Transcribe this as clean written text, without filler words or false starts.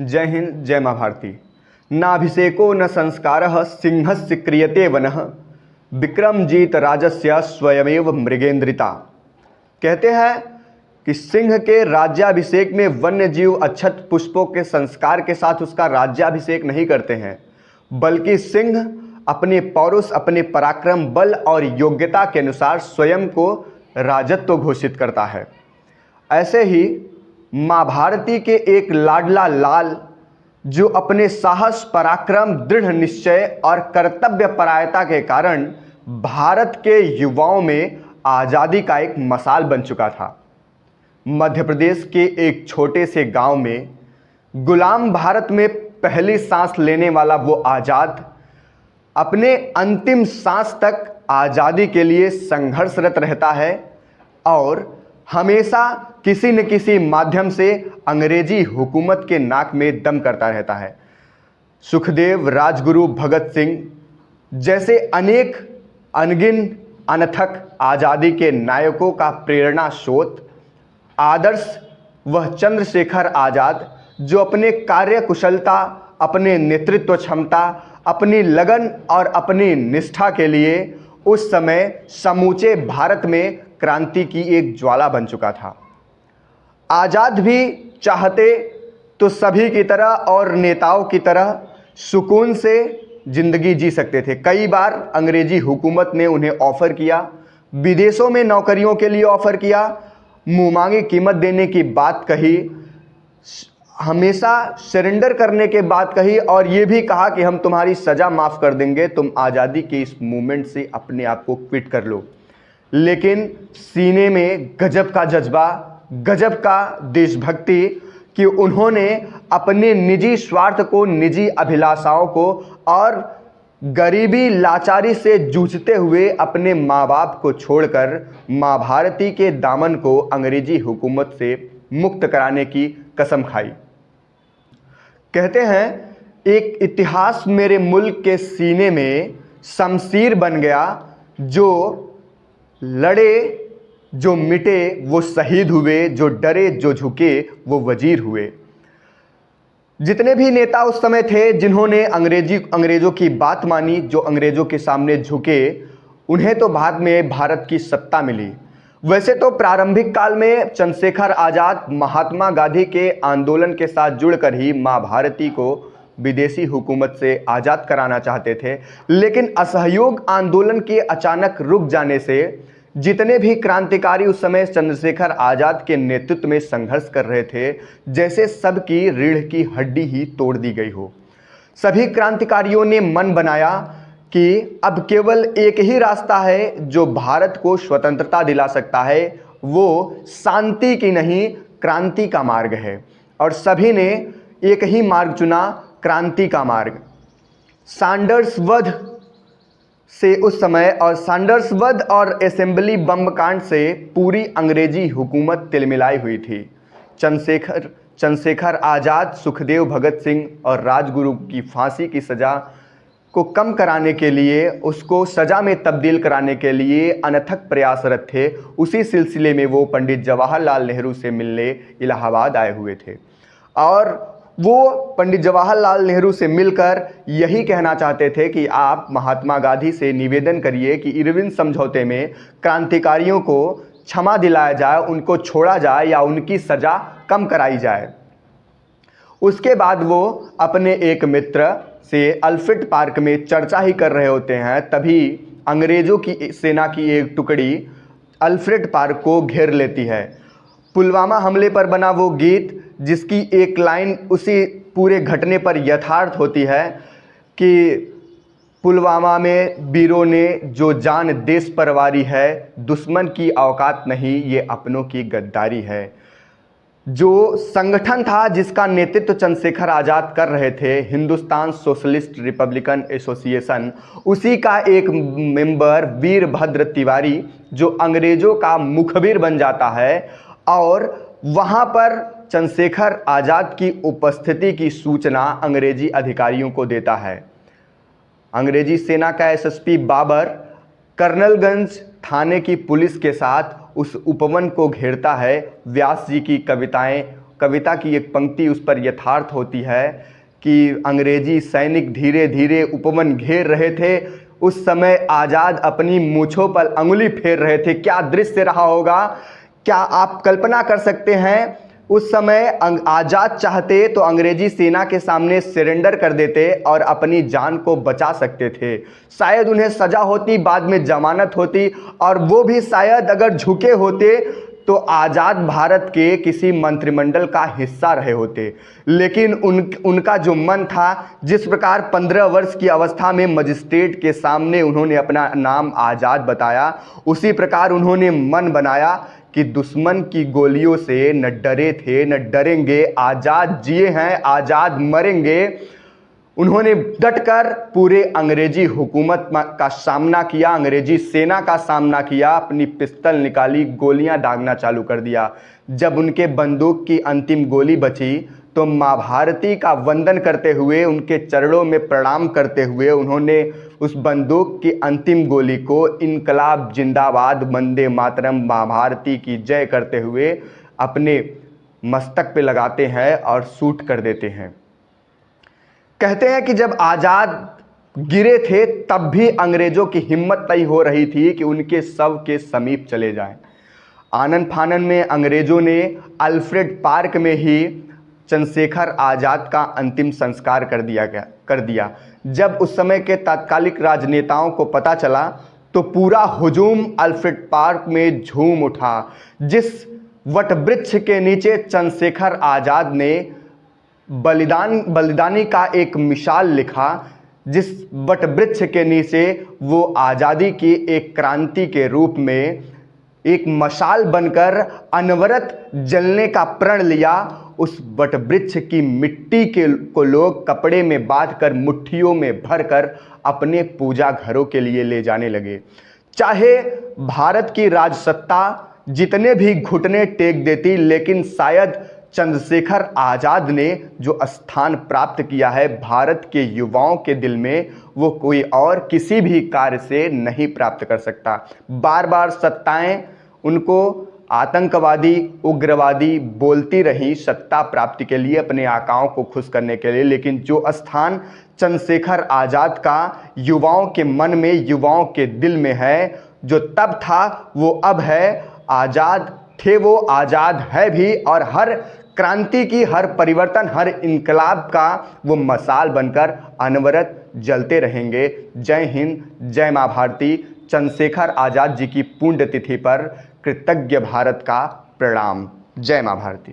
जय हिंद, जय माँ भारती। नाभिषेको न संस्कारः सिंहस्य क्रियते वनः विक्रमजीत राजस्य स्वयमेव मृगेंद्रिता। कहते हैं कि सिंह के राज्याभिषेक में वन्य जीव अक्षत पुष्पों के संस्कार के साथ उसका राज्याभिषेक नहीं करते हैं, बल्कि सिंह अपने पौरुष, अपने पराक्रम, बल और योग्यता के अनुसार स्वयं को राजत्व घोषित करता है। ऐसे ही माँ भारती के एक लाडला लाल, जो अपने साहस, पराक्रम, दृढ़ निश्चय और कर्तव्य परायणता के कारण भारत के युवाओं में आज़ादी का एक मसाल बन चुका था। मध्य प्रदेश के एक छोटे से गांव में गुलाम भारत में पहली सांस लेने वाला वो आज़ाद अपने अंतिम सांस तक आज़ादी के लिए संघर्षरत रहता है और हमेशा किसी न किसी माध्यम से अंग्रेजी हुकूमत के नाक में दम करता रहता है। सुखदेव, राजगुरु, भगत सिंह जैसे अनेक अनगिन अनथक आज़ादी के नायकों का प्रेरणा स्रोत, आदर्श वह चंद्रशेखर आज़ाद, जो अपने कार्य कुशलता, अपने नेतृत्व क्षमता, अपनी लगन और अपनी निष्ठा के लिए उस समय समूचे भारत में क्रांति की एक ज्वाला बन चुका था। आज़ाद भी चाहते तो सभी की तरह और नेताओं की तरह सुकून से ज़िंदगी जी सकते थे। कई बार अंग्रेजी हुकूमत ने उन्हें ऑफ़र किया, विदेशों में नौकरियों के लिए ऑफ़र किया, मुँहमांगी कीमत देने की बात कही, हमेशा सरेंडर करने के बात कही और ये भी कहा कि हम तुम्हारी सज़ा माफ़ कर देंगे, तुम आज़ादी के इस मूवमेंट से अपने आप को क्विट कर लो। लेकिन सीने में गजब का जज्बा, गजब का देशभक्ति कि उन्होंने अपने निजी स्वार्थ को, निजी अभिलाषाओं को और गरीबी लाचारी से जूझते हुए अपने माँ बाप को छोड़कर माँ भारती के दामन को अंग्रेजी हुकूमत से मुक्त कराने की कसम खाई। कहते हैं एक इतिहास मेरे मुल्क के सीने में शमशीर बन गया, जो लड़े जो मिटे वो शहीद हुए, जो डरे जो झुके वो वजीर हुए। जितने भी नेता उस समय थे जिन्होंने अंग्रेज़ों की बात मानी, जो अंग्रेज़ों के सामने झुके, उन्हें तो बाद में भारत की सत्ता मिली। वैसे तो प्रारंभिक काल में चंद्रशेखर आज़ाद महात्मा गांधी के आंदोलन के साथ जुड़कर ही माँ भारती को विदेशी हुकूमत से आज़ाद कराना चाहते थे, लेकिन असहयोग आंदोलन के अचानक रुक जाने से जितने भी क्रांतिकारी उस समय चंद्रशेखर आज़ाद के नेतृत्व में संघर्ष कर रहे थे, जैसे सबकी रीढ़ की हड्डी ही तोड़ दी गई हो। सभी क्रांतिकारियों ने मन बनाया कि अब केवल एक ही रास्ता है जो भारत को स्वतंत्रता दिला सकता है, वो शांति की नहीं क्रांति का मार्ग है। और सभी ने एक ही मार्ग चुना, क्रांति का मार्ग। सैंडर्स वध से उस समय और सैंडर्स वध और असेंबली बम कांड से पूरी अंग्रेजी हुकूमत तिलमिलाई हुई थी। चंद्रशेखर आज़ाद, सुखदेव, भगत सिंह और राजगुरु की फांसी की सज़ा को कम कराने के लिए, उसको सज़ा में तब्दील कराने के लिए अनथक प्रयासरत थे। उसी सिलसिले में वो पंडित जवाहरलाल नेहरू से मिलने इलाहाबाद आए हुए थे और वो पंडित जवाहरलाल नेहरू से मिलकर यही कहना चाहते थे कि आप महात्मा गांधी से निवेदन करिए कि इरविन समझौते में क्रांतिकारियों को क्षमा दिलाया जाए, उनको छोड़ा जाए या उनकी सज़ा कम कराई जाए। उसके बाद वो अपने एक मित्र से अल्फ्रेड पार्क में चर्चा ही कर रहे होते हैं, तभी अंग्रेज़ों की सेना की एक टुकड़ी अल्फ्रेड पार्क को घेर लेती है। पुलवामा हमले पर बना वो गीत, जिसकी एक लाइन उसी पूरे घटने पर यथार्थ होती है कि पुलवामा में वीरों ने जो जान देश पर वारी है, दुश्मन की औकात नहीं ये अपनों की गद्दारी है। जो संगठन था जिसका नेतृत्व चंद्रशेखर आज़ाद कर रहे थे, हिंदुस्तान सोशलिस्ट रिपब्लिकन एसोसिएशन, उसी का एक मेंबर वीरभद्र तिवारी, जो अंग्रेज़ों का मुखबिर बन जाता है और वहाँ पर चंद्रशेखर आज़ाद की उपस्थिति की सूचना अंग्रेजी अधिकारियों को देता है। अंग्रेजी सेना का एसएसपी बाबर कर्नलगंज थाने की पुलिस के साथ उस उपवन को घेरता है। व्यास जी की कविताएं कविता की एक पंक्ति उस पर यथार्थ होती है कि अंग्रेजी सैनिक धीरे धीरे उपवन घेर रहे थे, उस समय आज़ाद अपनी मूँछों पर अंगुली फेर रहे थे। क्या दृश्य रहा होगा, क्या आप कल्पना कर सकते हैं? उस समय आज़ाद चाहते तो अंग्रेजी सेना के सामने सरेंडर कर देते और अपनी जान को बचा सकते थे। शायद उन्हें सज़ा होती, बाद में जमानत होती, और वो भी शायद अगर झुके होते तो आज़ाद भारत के किसी मंत्रिमंडल का हिस्सा रहे होते। लेकिन उनका जो मन था, जिस प्रकार 15 वर्ष की अवस्था में मजिस्ट्रेट के सामने उन्होंने अपना नाम आज़ाद बताया, उसी प्रकार उन्होंने मन बनाया कि दुश्मन की गोलियों से न डरे थे न डरेंगे, आज़ाद जिए हैं आज़ाद मरेंगे। उन्होंने डटकर पूरे अंग्रेजी हुकूमत का सामना किया, अंग्रेजी सेना का सामना किया, अपनी पिस्तल निकाली, गोलियां दागना चालू कर दिया। जब उनके बंदूक की अंतिम गोली बची तो माँ भारती का वंदन करते हुए, उनके चरणों में प्रणाम करते हुए उन्होंने उस बंदूक की अंतिम गोली को इनकलाब जिंदाबाद वंदे मातरम माँ भारती की जय करते हुए अपने मस्तक पे लगाते हैं और शूट कर देते हैं। कहते हैं कि जब आज़ाद गिरे थे तब भी अंग्रेज़ों की हिम्मत नहीं हो रही थी कि उनके शव के समीप चले जाएं। आनन फानन में अंग्रेज़ों ने अल्फ्रेड पार्क में ही चंद्रशेखर आज़ाद का अंतिम संस्कार कर दिया। जब उस समय के तात्कालिक राजनेताओं को पता चला तो पूरा हुजूम अल्फ्रेड पार्क में झूम उठा। जिस वटवृक्ष के नीचे चंद्रशेखर आज़ाद ने बलिदानी का एक मिसाल लिखा, जिस वटवृक्ष के नीचे वो आज़ादी की एक क्रांति के रूप में एक मशाल बनकर अनवरत जलने का प्रण लिया, उस वटवृक्ष की मिट्टी को लोग कपड़े में बांधकर मुट्ठियों में भरकर अपने पूजा घरों के लिए ले जाने लगे। चाहे भारत की राजसत्ता जितने भी घुटने टेक देती, लेकिन शायद चंद्रशेखर आज़ाद ने जो स्थान प्राप्त किया है भारत के युवाओं के दिल में, वो कोई और किसी भी कार्य से नहीं प्राप्त कर सकता। बार बार सत्ताएं उनको आतंकवादी, उग्रवादी बोलती रही सत्ता प्राप्ति के लिए, अपने आकाओं को खुश करने के लिए, लेकिन जो स्थान चंद्रशेखर आज़ाद का युवाओं के मन में, युवाओं के दिल में है, जो तब था वो अब है। आज़ाद थे वो, आज़ाद है भी, और हर क्रांति की, हर परिवर्तन, हर इनकलाब का वो मशाल बनकर अनवरत जलते रहेंगे। जय हिंद, जय माँ भारती। चंद्रशेखर आज़ाद जी की पुण्यतिथि पर कृतज्ञ भारत का प्रणाम। जय माँ भारती।